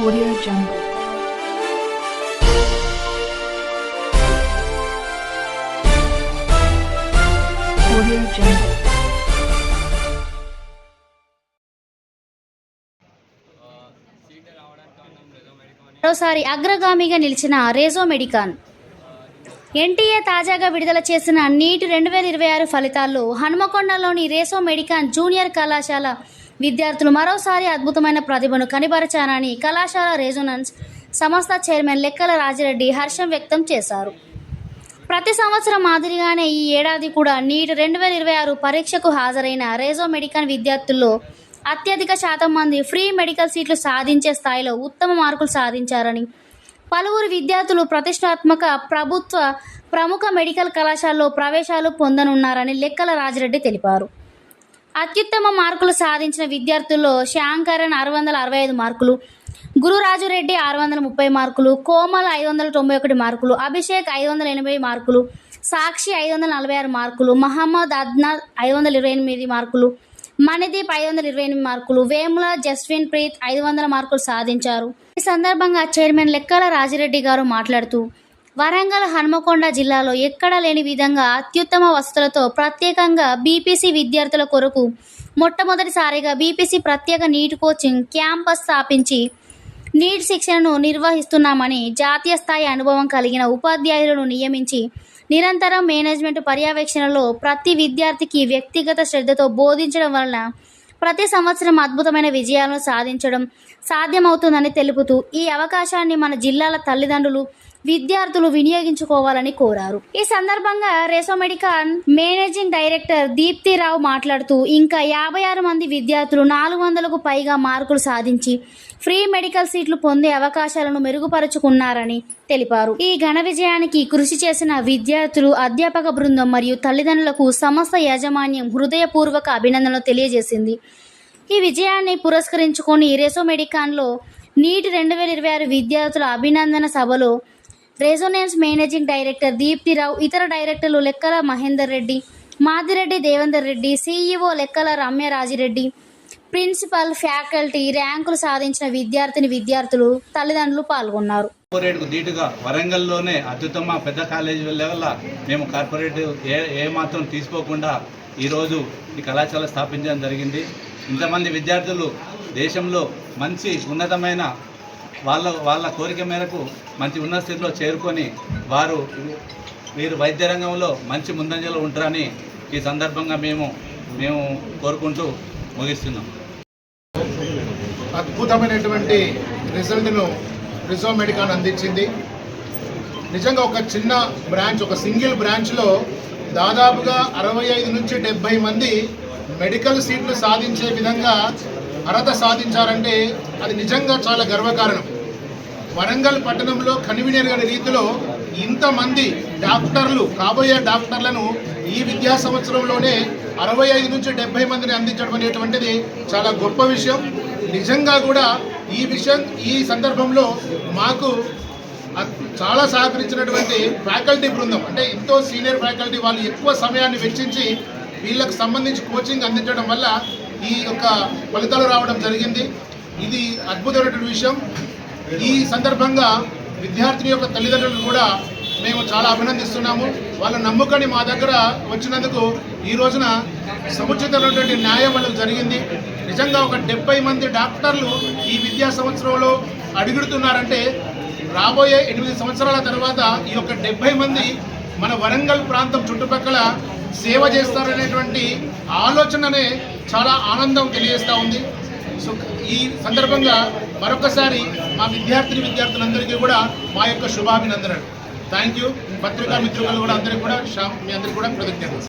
Audio Jungle. Audio Jungle. మరోసారి అగ్రగామిగా నిలిచిన రేజో మెడికాన్. ఎన్టీఏ తాజాగా విడుదల చేసిన నీట్ 2026 ఫలితాల్లో హనుమకొండలోని రేజో మెడికాన్ జూనియర్ కళాశాల విద్యార్థులు మరోసారి అద్భుతమైన ప్రతిభను కనబరిచారని కళాశాల రెజొనెన్స్ సంస్థ చైర్మన్ లెక్కల రాజిరెడ్డి హర్షం వ్యక్తం చేశారు. ప్రతి సంవత్సరం మాదిరిగానే ఈ ఏడాది కూడా నీట్ 2026 పరీక్షకు హాజరైన రేజో మెడికాన్ విద్యార్థుల్లో అత్యధిక శాతం మంది ఫ్రీ మెడికల్ సీట్లు సాధించే స్థాయిలో ఉత్తమ మార్కులు సాధించారని, పలువురు విద్యార్థులు ప్రతిష్టాత్మక ప్రభుత్వ ప్రముఖ మెడికల్ కళాశాలలో ప్రవేశాలు పొందనున్నారని లెక్కల రాజిరెడ్డి తెలిపారు. అత్యుత్తమ మార్కులు సాధించిన విద్యార్థుల్లో శ్యాంకరన్ 665 మార్కులు, గురురాజురెడ్డి 630 మార్కులు, కోమల్ 591 మార్కులు, అభిషేక్ 580 మార్కులు, సాక్షి 546 మార్కులు, మహమ్మద్ అద్నాన్ 528 మార్కులు, మణిదీప్ 528 మార్కులు, వేముల జస్విన్ ప్రీత్ 500 మార్కులు సాధించారు. ఈ సందర్భంగా చైర్మన్ లెక్కల రాజిరెడ్డి గారు మాట్లాడుతూ, వరంగల్ హనుమకొండ జిల్లాలో ఎక్కడా లేని విధంగా అత్యుత్తమ వసతులతో ప్రత్యేకంగా బీపీసీ విద్యార్థుల కొరకు మొట్టమొదటిసారిగా బీపీసీ ప్రత్యేక నీట్ కోచింగ్ క్యాంపస్ స్థాపించి నీట్ శిక్షణను నిర్వహిస్తున్నామని, జాతీయ స్థాయి అనుభవం కలిగిన ఉపాధ్యాయులను నియమించి నిరంతరం మేనేజ్మెంట్ పర్యవేక్షణలో ప్రతి విద్యార్థికి వ్యక్తిగత శ్రద్ధతో బోధించడం వలన ప్రతి సంవత్సరం అద్భుతమైన విజయాలను సాధించడం సాధ్యమవుతుందని తెలుపుతూ, ఈ అవకాశాన్ని మన జిల్లాల తల్లిదండ్రులు, విద్యార్థులు వినియోగించుకోవాలని కోరారు. ఈ సందర్భంగా రేజో మెడికాన్ మేనేజింగ్ డైరెక్టర్ దీప్తిరావు మాట్లాడుతూ, ఇంకా 56 మంది విద్యార్థులు 400కు పైగా మార్కులు సాధించి ఫ్రీ మెడికల్ సీట్లు పొందే అవకాశాలను మెరుగుపరుచుకున్నారని తెలిపారు. ఈ ఘన విజయానికి కృషి చేసిన విద్యార్థులు, అధ్యాపక బృందం మరియు తల్లిదండ్రులకు సంస్థ యాజమాన్యం హృదయపూర్వక అభినందనలు తెలియజేసింది. ఈ విజయాన్ని పురస్కరించుకొని రేజో మెడికాన్లో నీట్ 2026 విద్యార్థుల అభినందన సభలో రెజొనెన్స్ మేనేజింగ్ డైరెక్టర్ దీప్తిరావు, ఇతర డైరెక్టర్లు లెక్కల మహేందర్ రెడ్డి, మాదిరెడ్డి దేవేందర్ రెడ్డి, సీఈఓ లెక్కల రమ్యరాజిరెడ్డి, ప్రిన్సిపల్, ఫ్యాకల్టీ, ర్యాంకులు సాధించిన విద్యార్థులు, తల్లిదండ్రులు పాల్గొన్నారు. కార్పొరేట్కు ధీటుగా వరంగల్లోనే అత్యుత్తమ పెద్ద కాలేజీ లెవెల్ మేము కార్పొరేట్ ఏ మాత్రం తీసుకోకుండా ఈరోజు ఈ కళాశాల స్థాపించడం జరిగింది. ఇంతమంది విద్యార్థులు దేశంలో మంచి ఉన్నతమైన వాళ్ళ కోరిక మేరకు మంచి ఉన్నత స్థితిలో చేరుకొని వీరు వైద్య రంగంలో మంచి ముందంజలో ఉంటారని ఈ సందర్భంగా మేము కోరుకుంటూ ముగిస్తున్నాం. అద్భుతమైనటువంటి రిజల్ట్ను రేజో మెడికాన్ అందించింది. నిజంగా ఒక చిన్న బ్రాంచ్, ఒక సింగిల్ బ్రాంచ్లో దాదాపుగా 65 నుంచి 70 మంది మెడికల్ సీట్లు సాధించే విధంగా అర్హత సాధించారంటే అది నిజంగా చాలా గర్వకారణం. వరంగల్ పట్టణంలో కన్వీనియర్ రీతిలో ఇంతమంది డాక్టర్లు, కాబోయే డాక్టర్లను ఈ విద్యా సంవత్సరంలోనే 65 నుంచి 70 మందిని అందించడం అనేటువంటిది చాలా గొప్ప విషయం. నిజంగా కూడా ఈ సందర్భంలో మాకు చాలా సహకరించినటువంటి ఫ్యాకల్టీ బృందం, అంటే ఎంతో సీనియర్ ఫ్యాకల్టీ, వాళ్ళు ఎక్కువ సమయాన్ని వెచ్చించి వీళ్ళకు సంబంధించి కోచింగ్ అందించడం వల్ల ఈ యొక్క ఫలితాలు రావడం జరిగింది. ఇది అద్భుతమైనటువంటి విషయం. ఈ సందర్భంగా విద్యార్థిని యొక్క తల్లిదండ్రులను కూడా మేము చాలా అభినందిస్తున్నాము. వాళ్ళ నమ్ముకొని మా దగ్గర వచ్చినందుకు ఈ రోజున సముచితమైనటువంటి న్యాయం వాళ్ళకు జరిగింది. నిజంగా ఒక 70 మంది డాక్టర్లు ఈ విద్యా సంవత్సరంలో అడుగుతున్నారంటే రాబోయే 8 సంవత్సరాల తర్వాత ఈ యొక్క 70 మంది మన వరంగల్ ప్రాంతం చుట్టుపక్కల సేవ చేస్తారనేటువంటి ఆలోచననే చాలా ఆనందం తెలియజేస్తూ ఉంది. సో ఈ సందర్భంగా మరొకసారి మా విద్యార్థులందరికీ కూడా మా యొక్క శుభాభినందనలు. Thank you. పత్రికా మిత్రులు కూడా అందరికీ కూడా మీ అందరికీ కూడా కృతజ్ఞతలు.